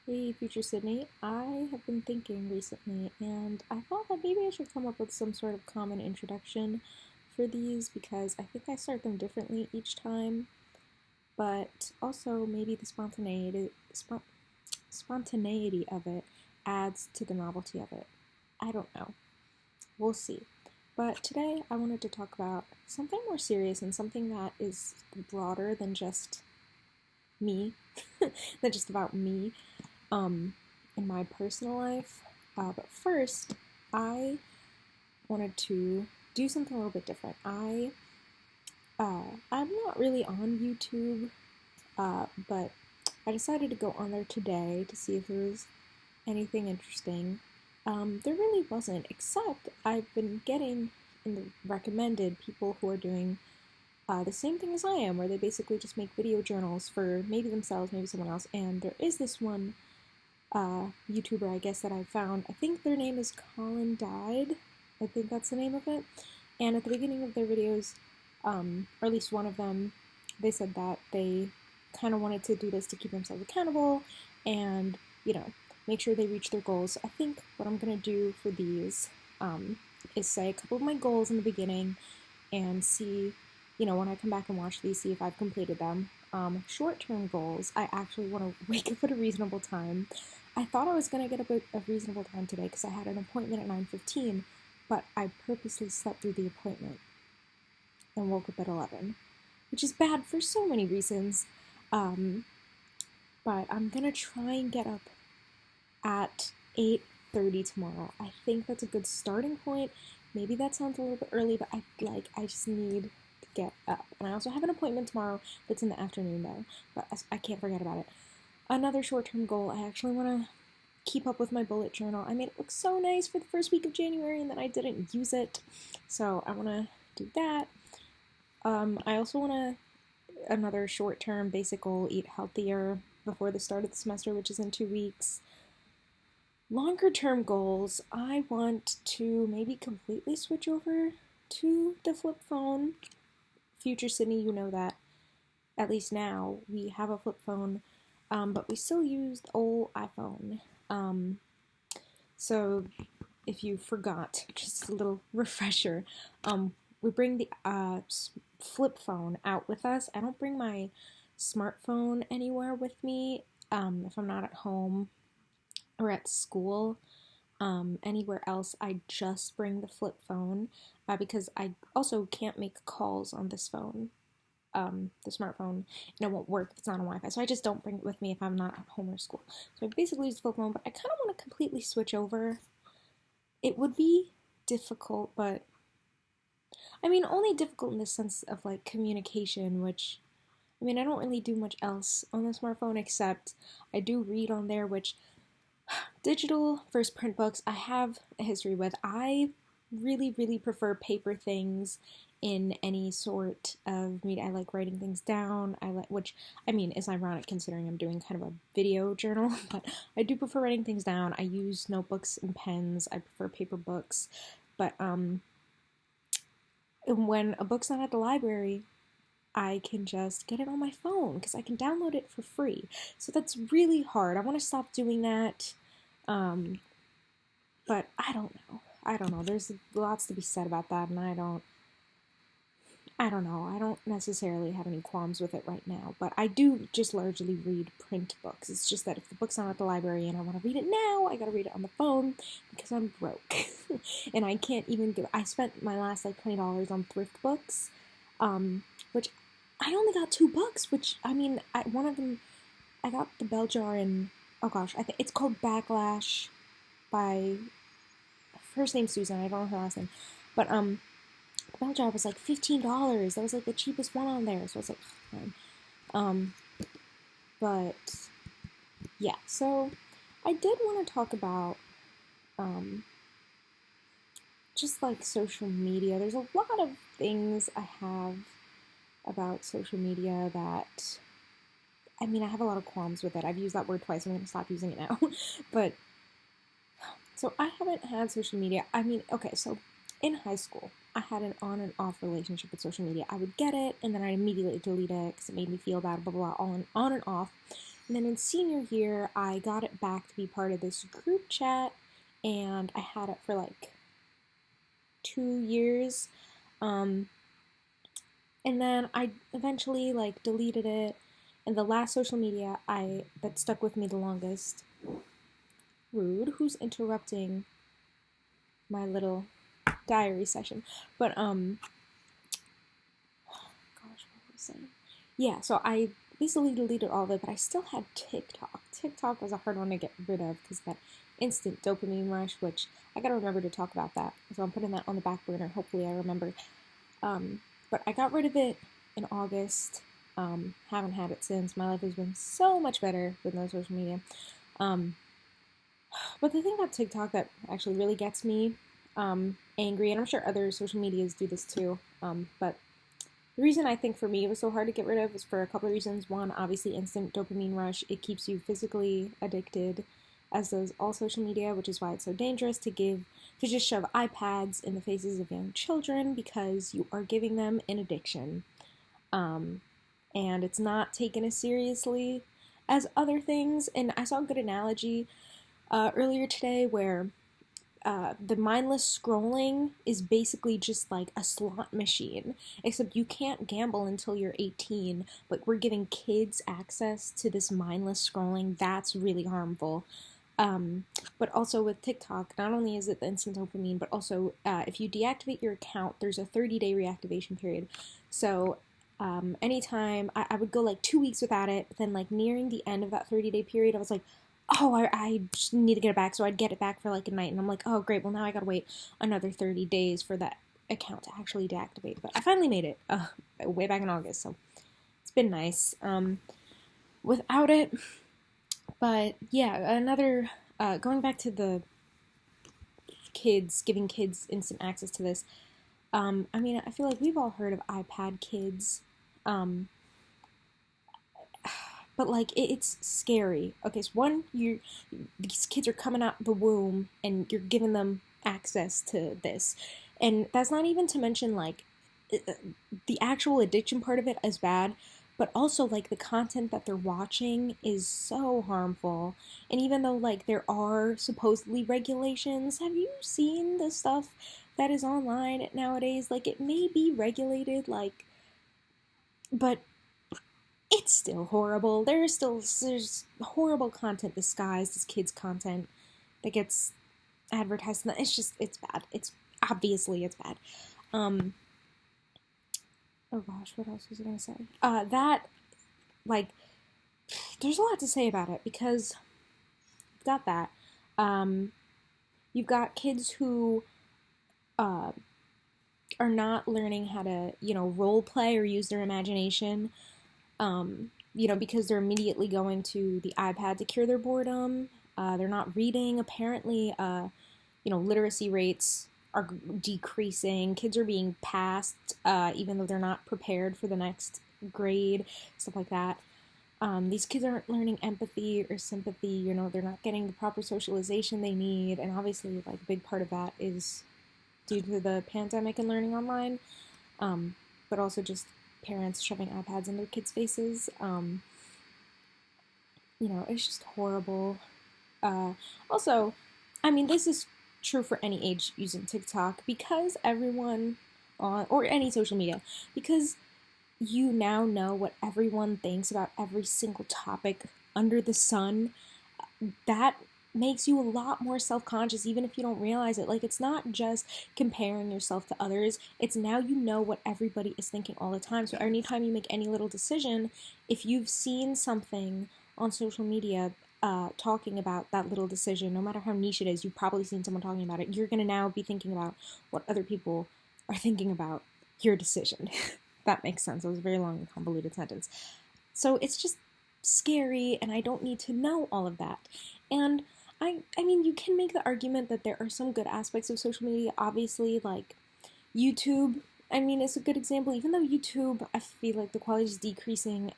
Hey, Future Sydney. I have been thinking recently, and I thought that maybe I should come up with some sort of common introduction for these because I think I start them differently each time, but also maybe the spontaneity of it adds to the novelty of it. I don't know. We'll see. But today I wanted to talk about something more serious and something that is broader than just me, than just about me um, in my personal life. But first, I wanted to do something a little bit different. I'm not really on YouTube, but I decided to go on there today to see if there was anything interesting. There really wasn't, except I've been getting in the recommended people who are doing the same thing as I am, where they basically just make video journals for maybe themselves, maybe someone else. And there is this one YouTuber, I guess, that I found. I think their name is Colin Died. I think that's the name of it. And at the beginning of their videos, or at least one of them, they said that they kind of wanted to do this to keep themselves accountable and, make sure they reach their goals. I think what I'm going to do for these is say a couple of my goals in the beginning and see, when I come back and watch these, see if I've completed them. Short-term goals, I actually want to wake up at a reasonable time. I thought I was going to get up at a reasonable time today because I had an appointment at 9:15, but I purposely slept through the appointment and woke up at 11, which is bad for so many reasons. Um, but I'm going to try and get up at 8:30 tomorrow. I think that's a good starting point. Maybe that sounds a little bit early, but I just need to get up. And I also have an appointment tomorrow that's in the afternoon though, but I can't forget about it. Another short-term goal, I actually want to keep up with my bullet journal. I made it look so nice for the first week of January and then I didn't use it. So I want to do that. I also want to, another short-term basic goal, eat healthier before the start of the semester, which is in 2 weeks. Longer term goals, I want to maybe completely switch over to the flip phone. Future Sydney, you know that. At least now, we have a flip phone, but we still use the old iPhone. Um, so if you forgot, just a little refresher, we bring the flip phone out with us. I don't bring my smartphone anywhere with me if I'm not at home or at school. Anywhere else, I just bring the flip phone because I also can't make calls on this phone, the smartphone, and it won't work if it's not on Wi-Fi. So I just don't bring it with me if I'm not at home or school. So I basically use the flip phone, but I kind of want to completely switch over. It would be difficult, but I mean, only difficult in the sense of like communication, which I don't really do much else on the smartphone except I do read on there, which digital versus print books I have a history with. I really, really prefer paper things in any sort of media. I like writing things down. Which is ironic considering I'm doing kind of a video journal, but I do prefer writing things down. I use notebooks and pens. I prefer paper books, but when a book's not at the library, I can just get it on my phone because I can download it for free. So that's really hard. I want to stop doing that. Um, but I don't know. I don't know. There's lots to be said about that, and I don't know. I don't necessarily have any qualms with it right now, but I do just largely read print books. It's just that if the book's not at the library and I want to read it now, I gotta read it on the phone because I'm broke. And I can't even I spent my last like $20 on thrift books, which I only got $2, which, one of them, I got the Bell Jar and, oh gosh, I think it's called Backlash by, first name Susan, I don't know her last name, but, the Bell Jar was like $15. That was like the cheapest one on there. So I was like, fine. Um, but yeah. So I did want to talk about just like social media. There's a lot of things I have about social media that I have a lot of qualms with it. I've used that word twice. I'm going to stop using it now. But so I haven't had social media. Okay, so in high school, I had an on and off relationship with social media. I would get it, and then I'd immediately delete it because it made me feel bad, blah, blah, blah, on and off. And then in senior year, I got it back to be part of this group chat, and I had it for like 2 years. Um, and then I eventually like deleted it. And the last social media that stuck with me the longest. Rude. Who's interrupting my little diary session? But gosh, what was I saying? Yeah, so I basically deleted all of it, but I still had TikTok. TikTok was a hard one to get rid of because that instant dopamine rush, which I gotta remember to talk about that. So I'm putting that on the back burner. Hopefully I remember. But I got rid of it in August. Haven't had it since. My life has been so much better with no social media. But the thing about TikTok that actually really gets me angry, and I'm sure other social medias do this too, but the reason I think for me it was so hard to get rid of is for a couple of reasons. One, obviously, instant dopamine rush. It keeps you physically addicted, as does all social media, which is why it's so dangerous to just shove iPads in the faces of young children because you are giving them an addiction. And it's not taken as seriously as other things. And I saw a good analogy earlier today where the mindless scrolling is basically just like a slot machine, except you can't gamble until you're 18, but we're giving kids access to this mindless scrolling. That's really harmful. But also with TikTok, not only is it the instant dopamine, but also if you deactivate your account, there's a 30-day reactivation period. So anytime I would go like 2 weeks without it, but then like nearing the end of that 30-day period, I was like, oh, I just need to get it back. So I'd get it back for like a night, and I'm like, oh, great. Well, now I gotta wait another 30 days for that account to actually deactivate. But I finally made it way back in August, so it's been nice without it. But yeah, another going back to the kids, giving kids instant access to this. I mean, I feel like we've all heard of iPad kids. But like it's scary. Okay, so one, these kids are coming out the womb, and you're giving them access to this, and that's not even to mention like the actual addiction part of it is bad, but also like the content that they're watching is so harmful. And even though like there are supposedly regulations, have you seen the stuff that is online nowadays? Like it may be regulated, like, but it's still horrible. There's horrible content disguised as kids content that gets advertised. It's bad. It's bad. Um oh gosh, what else was I gonna say? That like there's a lot to say about it because you've got that. You've got kids who are not learning how to, role play or use their imagination. Because they're immediately going to the iPad to cure their boredom. They're not reading. Apparently, literacy rates are decreasing. Kids are being passed, even though they're not prepared for the next grade, stuff like that. These kids aren't learning empathy or sympathy. They're not getting the proper socialization they need. And obviously, like, a big part of that is due to the pandemic and learning online, but also just parents shoving iPads in their kids' faces. It's just horrible. Also, I mean, this is true for any age using TikTok because everyone or any social media, because you now know what everyone thinks about every single topic under the sun. That makes you a lot more self-conscious even if you don't realize it. Like, it's not just comparing yourself to others, it's now you know what everybody is thinking all the time. So anytime you make any little decision, if you've seen something on social media talking about that little decision, no matter how niche it is, you've probably seen someone talking about it, you're going to now be thinking about what other people are thinking about your decision. That makes sense. It was a very long and convoluted sentence. So it's just scary, and I don't need to know all of that. And I mean, you can make the argument that there are some good aspects of social media. Obviously, like YouTube, I mean, it's a good example. Even though YouTube, I feel like the quality is decreasing,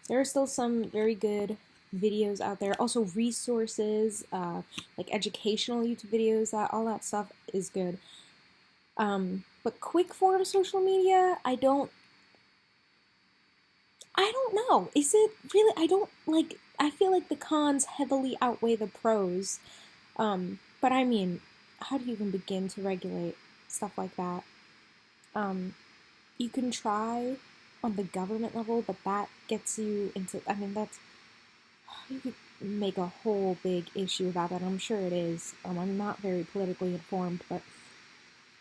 there are still some very good videos out there. Also, resources, like educational YouTube videos, all that stuff is good. But quick form social media, I don't know. Is it really? I don't like. I feel like the cons heavily outweigh the pros. But I mean, how do you even begin to regulate stuff like that? You can try on the government level, but that gets you into, I mean, that's, you could make a whole big issue about that. I'm sure it is. I'm not very politically informed, but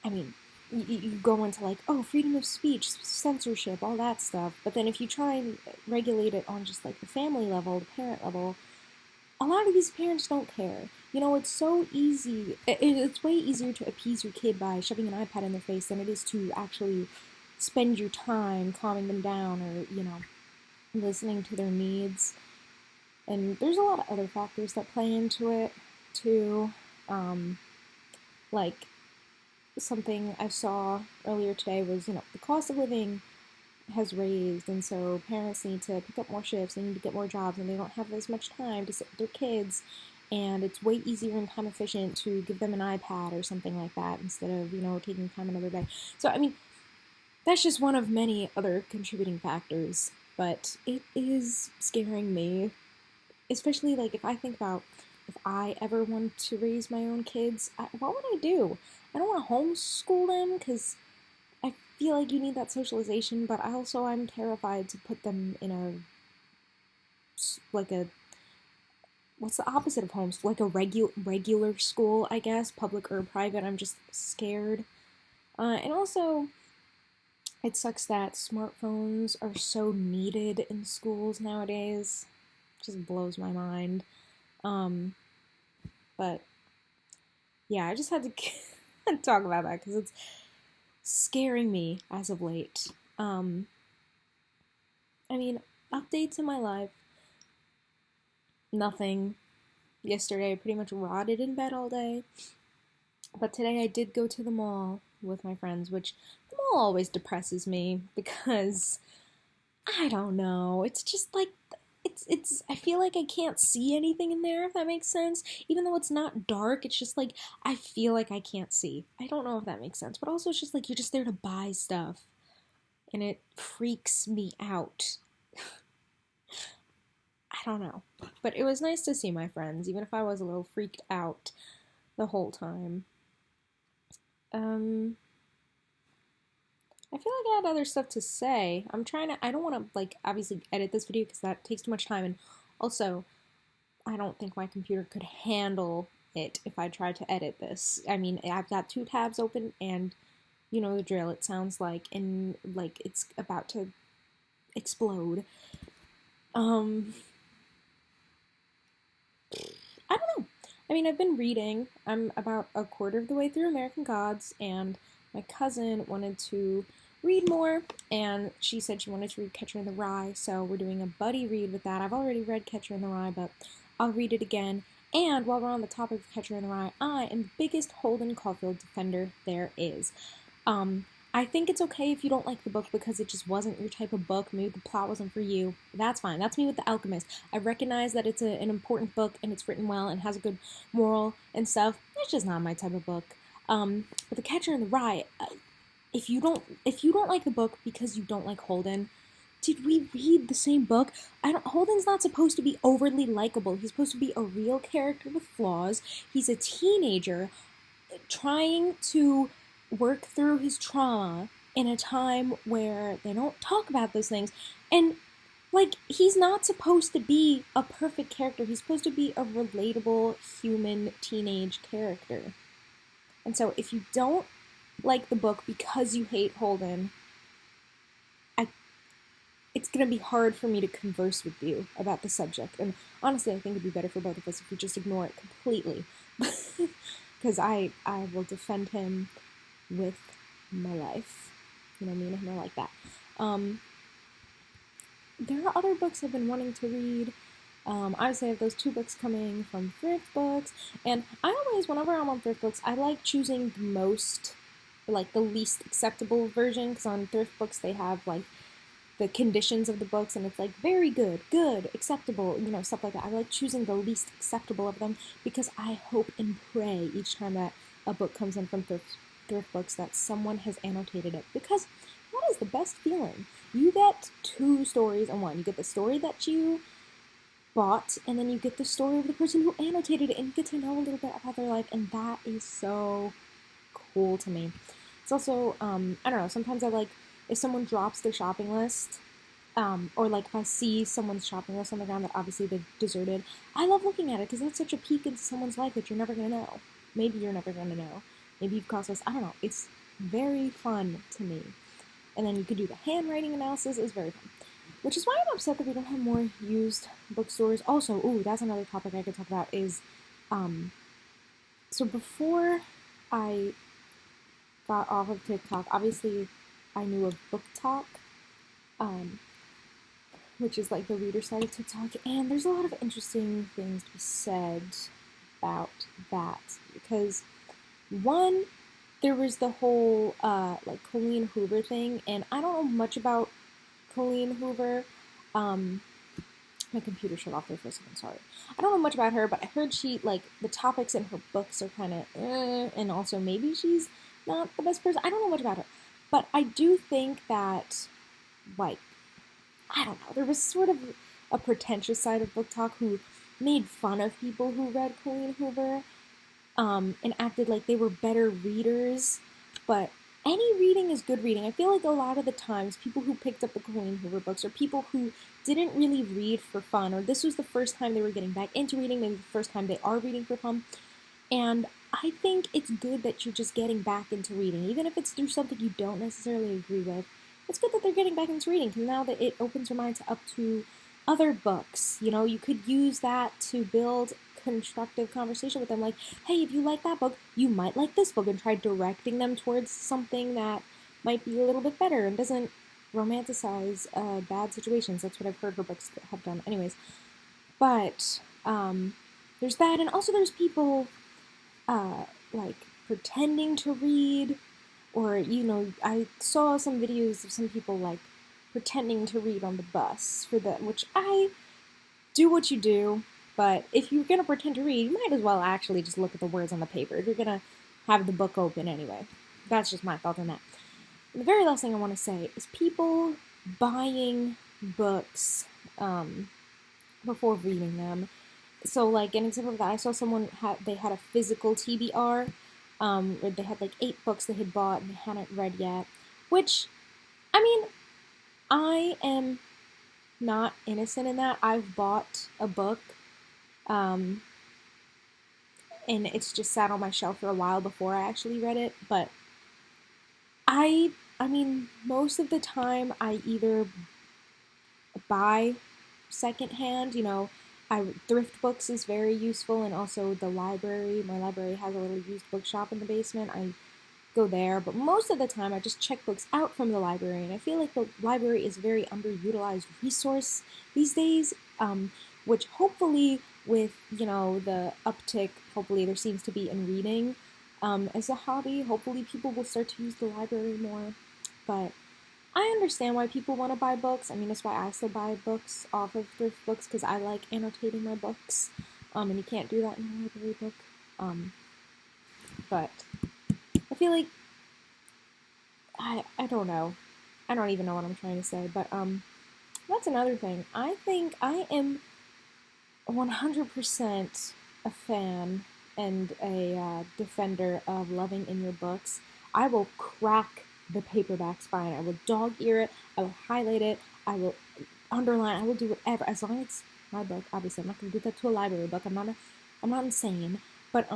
I mean, you go into like, oh, freedom of speech, censorship, all that stuff. But then if you try and regulate it on just like the family level, the parent level, a lot of these parents don't care. You know, it's so easy. It's way easier to appease your kid by shoving an iPad in their face than it is to actually spend your time calming them down or, you know, listening to their needs. And there's a lot of other factors that play into it, too. Like, something I saw earlier today was, you know, the cost of living has raised, and so parents need to pick up more shifts, they need to get more jobs, and they don't have as much time to sit with their kids, and it's way easier and time efficient to give them an iPad or something like that instead of, you know, taking time another day. So, I mean, that's just one of many other contributing factors, but it is scaring me, especially, like, if I think about if I ever want to raise my own kids, what would I do? I don't want to homeschool them, because I feel like you need that socialization, but I'm terrified to put them in like a, what's the opposite of homeschool? Like a regular school, I guess, public or private. I'm just scared. And also, it sucks that smartphones are so needed in schools nowadays. It just blows my mind. But yeah, I just had to talk about that because it's scaring me as of late. I mean, updates in my life, nothing. Yesterday, I pretty much rotted in bed all day. But today I did go to the mall with my friends, which the mall always depresses me because I don't know. It's just like it's I feel like I can't see anything in there, if that makes sense. Even though it's not dark, it's just like I feel like I can't see. I don't know if that makes sense. But also it's just like you're just there to buy stuff. And it freaks me out. I don't know. But it was nice to see my friends, even if I was a little freaked out the whole time. I feel like I had other stuff to say. I don't want to, like, obviously edit this video because that takes too much time. And also, I don't think my computer could handle it if I tried to edit this. I mean, I've got 2 tabs open and you know the drill. It sounds like, and like it's about to explode. I don't know. I mean, I've been reading. I'm about a quarter of the way through American Gods, and my cousin wanted to read more, and she said she wanted to read Catcher in the Rye, so we're doing a buddy read with that. I've already read Catcher in the Rye, but I'll read it again. And while we're on the topic of Catcher in the Rye, I am the biggest Holden Caulfield defender there is. I think it's okay if you don't like the book because it just wasn't your type of book. Maybe the plot wasn't for you. That's fine. That's me with The Alchemist. I recognize that it's an important book and it's written well and has a good moral and stuff. It's just not my type of book. But The Catcher in the Rye, if you don't like the book because you don't like Holden, did we read the same book? Holden's not supposed to be overly likable. He's supposed to be a real character with flaws. He's a teenager trying to work through his trauma in a time where they don't talk about those things. And, like, he's not supposed to be a perfect character. He's supposed to be a relatable, human, teenage character. And so if you don't like the book because you hate Holden, it's going to be hard for me to converse with you about the subject. And honestly, I think it'd be better for both of us if we just ignore it completely. Because I will defend him with my life. You know, me and him are like that. There are other books I've been wanting to read. Obviously, I have those 2 books coming from Thrift Books. And I always, whenever I'm on Thrift Books, I like choosing the most, like, the least acceptable version. Because on Thrift Books, they have, like, the conditions of the books, and it's like very good, acceptable, you know, stuff like that. I like choosing the least acceptable of them because I hope and pray each time that a book comes in from Thrift Books that someone has annotated it, because that is the best feeling. You get 2 stories in one. You get the story that you bought, and then you get the story of the person who annotated it and you get to know a little bit about their life, and that is so cool to me. It's also, I don't know, sometimes I like if someone drops their shopping list, or like if I see someone's shopping list on the ground that obviously they've deserted, I love looking at it because that's such a peek into someone's life that you're never gonna know. Maybe you're never gonna know. Maybe you've crossed this. I don't know. It's very fun to me. And then you could do the handwriting analysis. It's very fun. Which is why I'm upset that we don't have more used bookstores. Also, ooh, that's another topic I could talk about is, um, so before I got off of TikTok, obviously I knew of Book Talk, um, which is like the reader side of TikTok, and there's a lot of interesting things to be said about that because one, there was the whole like Colleen Hoover thing, and I don't know much about Colleen Hoover. Um, my computer shut off there for a second. Sorry, I don't know much about her, but I heard she like the topics in her books are kind of, and also maybe she's not the best person. I don't know much about her, but I do think that like I don't know. There was sort of a pretentious side of Book Talk who made fun of people who read Colleen Hoover, and acted like they were better readers. But any reading is good reading. I feel like a lot of the times people who picked up the Colleen Hoover books are people who didn't really read for fun, or this was the first time they were getting back into reading, maybe the first time they are reading for fun. And I think it's good that you're just getting back into reading, even if it's through something you don't necessarily agree with. It's good that they're getting back into reading because now that it opens your mind to up to other books. You know, you could use that to build constructive conversation with them. Like, hey, if you like that book, you might like this book, and try directing them towards something that might be a little bit better and doesn't romanticize bad situations. That's what I've heard her books have done. Anyways, but there's that, and also there's people like pretending to read, or I saw some videos of some people like pretending to read on the bus for the which I do what you do, but if you're gonna pretend to read, you might as well actually just look at the words on the paper if you're gonna have the book open anyway. That's just my thought on that. And the very last thing I want to say is people buying books before reading them. So, like an example of that, I saw someone they had a physical TBR, where they had like 8 books they had bought and they hadn't read yet. Which, I mean, I am not innocent in that. I've bought a book, um, and it's just sat on my shelf for a while before I actually read it. But I mean, most of the time I either buy secondhand. Thrift books is very useful, and also the library. My library has a little used bookshop in the basement. I go there, but most of the time I just check books out from the library, and I feel like the library is a very underutilized resource these days, which hopefully with, the uptick, hopefully there seems to be in reading as a hobby, hopefully people will start to use the library more, but I understand why people want to buy books. I mean, that's why I still buy books off of thrift books, because I like annotating my books, and you can't do that in a library book, but I feel like I don't know. I don't even know what I'm trying to say, but that's another thing. I think I am 100% a fan and a defender of loving in your books. I will crack the paperback spine. I will dog ear it. I will highlight it. I will underline. I will do whatever as long as it's my book. Obviously, I'm not gonna do that to a library book. I'm not insane. But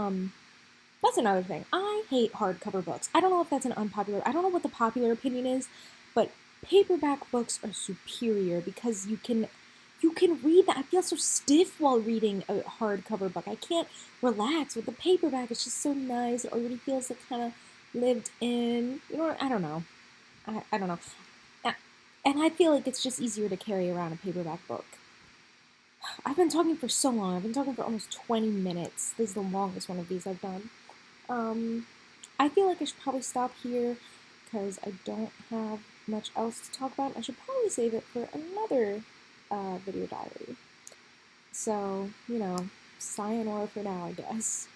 that's another thing. I hate hardcover books. I don't know if that's an unpopular. I don't know what the popular opinion is, but paperback books are superior because you can read that. I feel so stiff while reading a hardcover book. I can't relax with the paperback. It's just so nice. It already feels like kind of lived in. I don't know. I don't know. And I feel like it's just easier to carry around a paperback book. I've been talking for so long. I've been talking for almost 20 minutes. This is the longest one of these I've done. Um, I feel like I should probably stop here because I don't have much else to talk about. I should probably save it for another video diary. So, sayonara for now, I guess.